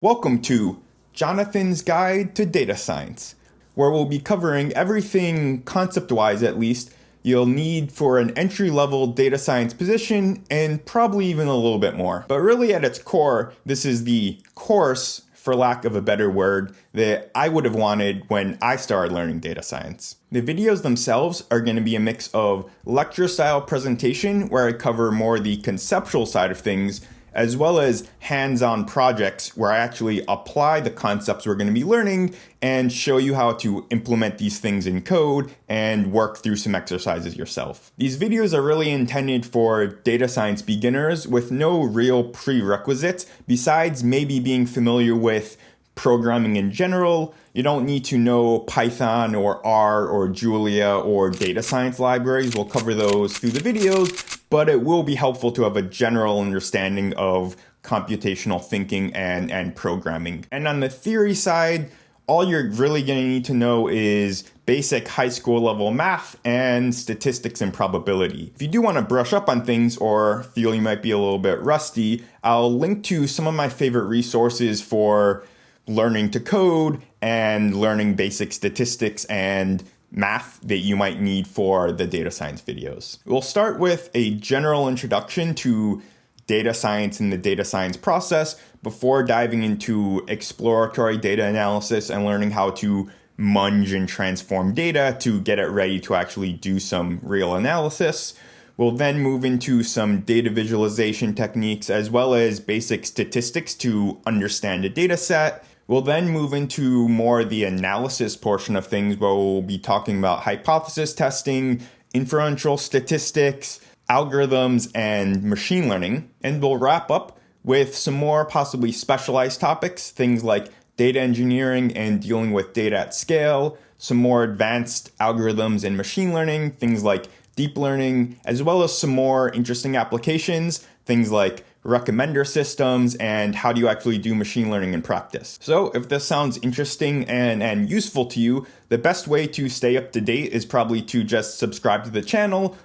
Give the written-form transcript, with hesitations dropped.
Welcome to Jonathan's Guide to Data Science, where we'll be covering everything, concept-wise at least, you'll need for an entry-level data science position and probably even a little bit more. But really at its core, this is the course, for lack of a better word, that I would have wanted when I started learning data science. The videos themselves are going to be a mix of lecture-style presentation, where I cover more the conceptual side of things, as well as hands-on projects where I actually apply the concepts we're going to be learning and show you how to implement these things in code and work through some exercises yourself. These videos are really intended for data science beginners with no real prerequisites besides maybe being familiar with programming in general. You don't need to know Python or R or Julia or data science libraries. We'll cover those through the videos, but it will be helpful to have a general understanding of computational thinking and programming. And on the theory side, all you're really going to need to know is basic high school level math and statistics and probability. If you do want to brush up on things or feel you might be a little bit rusty, I'll link to some of my favorite resources for learning to code and learning basic statistics and math that you might need for the data science videos. We'll start with a general introduction to data science and the data science process before diving into exploratory data analysis and learning how to munge and transform data to get it ready to actually do some real analysis. We'll then move into some data visualization techniques as well as basic statistics to understand a data set. We'll then move into more the analysis portion of things where we'll be talking about hypothesis testing, inferential statistics, algorithms, and machine learning. And we'll wrap up with some more possibly specialized topics, things like data engineering and dealing with data at scale, some more advanced algorithms and machine learning, things like deep learning, as well as some more interesting applications, things like recommender systems and how do you actually do machine learning in practice. So if this sounds interesting and useful to you, the best way to stay up to date is probably to just subscribe to the channel,